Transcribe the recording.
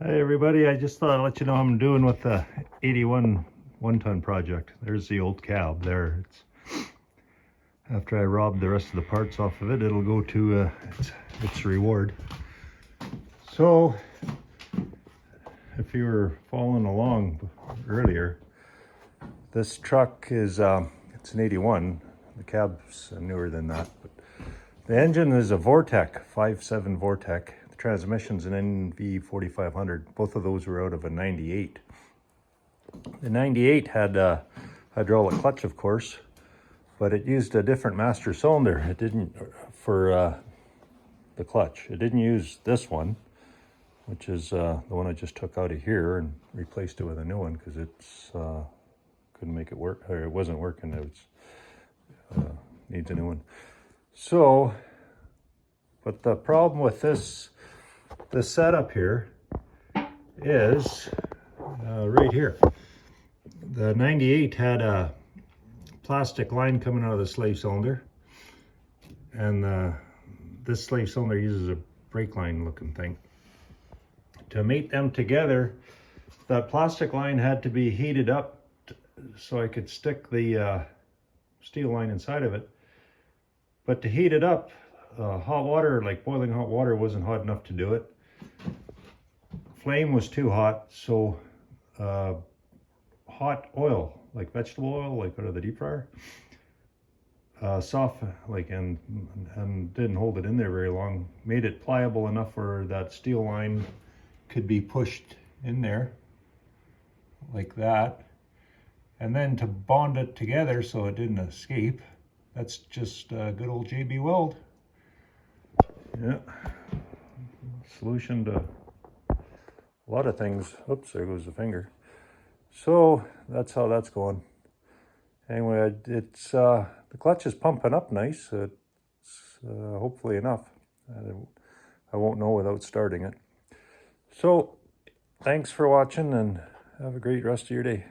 Hey everybody, I just thought I'd let you know how I'm doing with the 81 one-ton project. There's the old cab there. After I robbed the rest of the parts off of it, it'll go to its reward. So, if you were following along earlier, this truck is, it's an 81. The cab's newer than that, but the engine is a Vortec, 5.7 Vortec. The transmission's an NV4500. Both of those were out of a 98. The 98 had a hydraulic clutch, of course, but it used a different master cylinder. It didn't, for the clutch. It didn't use this one, which is the one I just took out of here and replaced it with a new one because it's couldn't make it work, or it wasn't working. It was, needs a new one. So, but the problem with this setup here is right here. The 98 had a plastic line coming out of the slave cylinder, and this slave cylinder uses a brake line looking thing. To mate them together, that plastic line had to be heated up so I could stick the steel line inside of it. But to heat it up, hot water, like boiling hot water, wasn't hot enough to do it. Flame was too hot, so hot oil, like vegetable oil, like out of the deep fryer, soft, like, and didn't hold it in there very long, made it pliable enough where that steel line could be pushed in there like that, and then to bond it together so it didn't escape. That's just good old JB Weld. Yeah, solution to a lot of things. Oops, there goes the finger. So that's how that's going. Anyway, it's the clutch is pumping up nice. It's hopefully enough. I won't know without starting it. So thanks for watching and have a great rest of your day.